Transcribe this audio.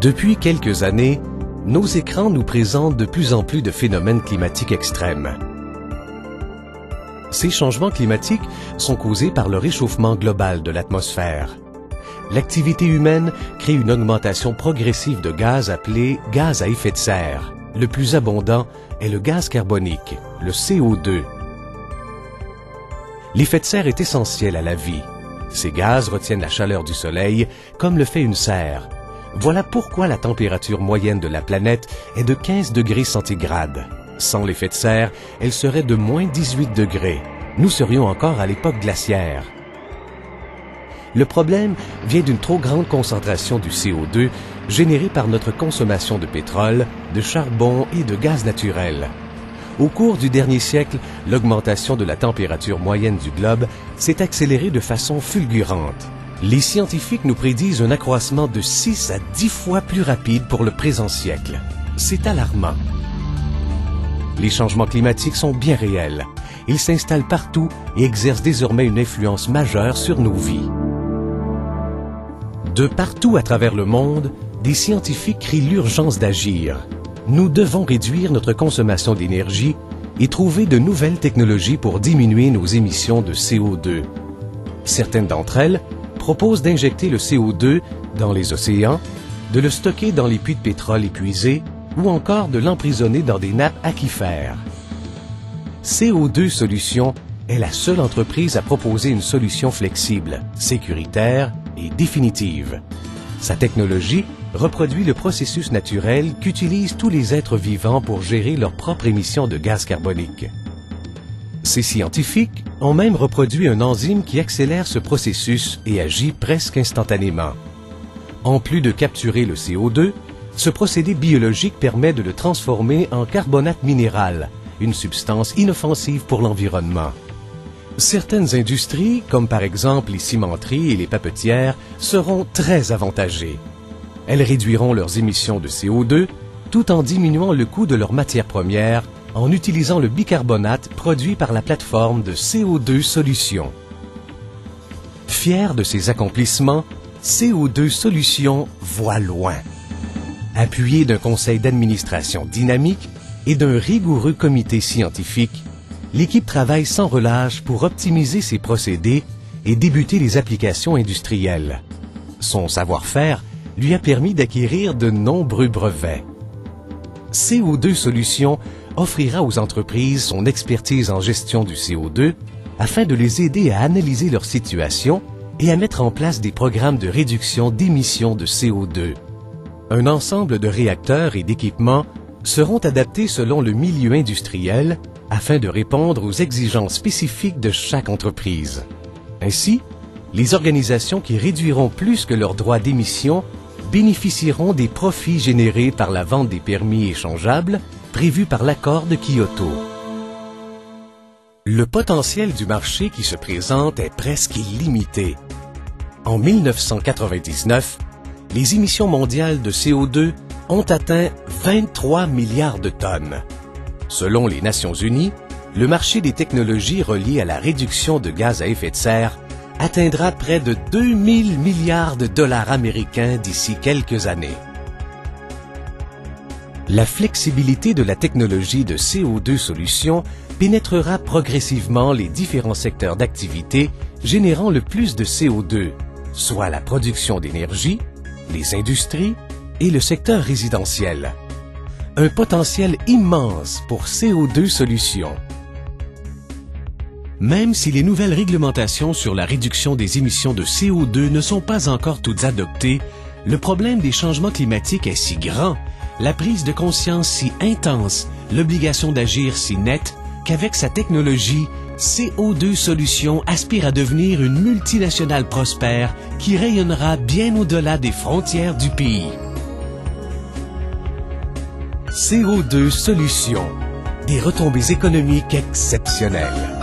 Depuis quelques années, nos écrans nous présentent de plus en plus de phénomènes climatiques extrêmes. Ces changements climatiques sont causés par le réchauffement global de l'atmosphère. L'activité humaine crée une augmentation progressive de gaz appelé gaz à effet de serre. Le plus abondant est le gaz carbonique, le CO2. L'effet de serre est essentiel à la vie. Ces gaz retiennent la chaleur du soleil comme le fait une serre. Voilà pourquoi la température moyenne de la planète est de 15 degrés centigrades. Sans l'effet de serre, elle serait de moins 18 degrés. Nous serions encore à l'époque glaciaire. Le problème vient d'une trop grande concentration du CO2 générée par notre consommation de pétrole, de charbon et de gaz naturel. Au cours du dernier siècle, l'augmentation de la température moyenne du globe s'est accélérée de façon fulgurante. Les scientifiques nous prédisent un accroissement de 6 à 10 fois plus rapide pour le présent siècle. C'est alarmant. Les changements climatiques sont bien réels. Ils s'installent partout et exercent désormais une influence majeure sur nos vies. De partout à travers le monde, des scientifiques crient l'urgence d'agir. Nous devons réduire notre consommation d'énergie et trouver de nouvelles technologies pour diminuer nos émissions de CO2. Certaines d'entre elles proposent d'injecter le CO2 dans les océans, de le stocker dans les puits de pétrole épuisés ou encore de l'emprisonner dans des nappes aquifères. CO2 Solutions est la seule entreprise à proposer une solution flexible, sécuritaire et définitive. Sa technologie reproduit le processus naturel qu'utilisent tous les êtres vivants pour gérer leurs propres émissions de gaz carbonique. Ces scientifiques ont même reproduit un enzyme qui accélère ce processus et agit presque instantanément. En plus de capturer le CO2, ce procédé biologique permet de le transformer en carbonate minéral, une substance inoffensive pour l'environnement. Certaines industries, comme par exemple les cimenteries et les papetières, seront très avantagées. Elles réduiront leurs émissions de CO2 tout en diminuant le coût de leurs matières premières en utilisant le bicarbonate produit par la plateforme de CO2 Solutions. Fier de ses accomplissements, CO2 Solutions voit loin. Appuyé d'un conseil d'administration dynamique et d'un rigoureux comité scientifique, l'équipe travaille sans relâche pour optimiser ses procédés et débuter les applications industrielles. Son savoir-faire lui a permis d'acquérir de nombreux brevets. CO2 Solutions offrira aux entreprises son expertise en gestion du CO2 afin de les aider à analyser leur situation et à mettre en place des programmes de réduction d'émissions de CO2. Un ensemble de réacteurs et d'équipements seront adaptés selon le milieu industriel afin de répondre aux exigences spécifiques de chaque entreprise. Ainsi, les organisations qui réduiront plus que leurs droits d'émission bénéficieront des profits générés par la vente des permis échangeables prévus par l'accord de Kyoto. Le potentiel du marché qui se présente est presque illimité. En 1999, les émissions mondiales de CO2 ont atteint 23 milliards de tonnes. Selon les Nations Unies, le marché des technologies reliées à la réduction de gaz à effet de serre atteindra près de 2000 milliards de dollars américains d'ici quelques années. La flexibilité de la technologie de CO2 Solutions pénétrera progressivement les différents secteurs d'activité générant le plus de CO2, soit la production d'énergie, les industries et le secteur résidentiel. Un potentiel immense pour CO2 Solutions. Même si les nouvelles réglementations sur la réduction des émissions de CO2 ne sont pas encore toutes adoptées, le problème des changements climatiques est si grand, la prise de conscience si intense, l'obligation d'agir si nette, qu'avec sa technologie, CO2 Solutions aspire à devenir une multinationale prospère qui rayonnera bien au-delà des frontières du pays. CO2 Solutions, des retombées économiques exceptionnelles.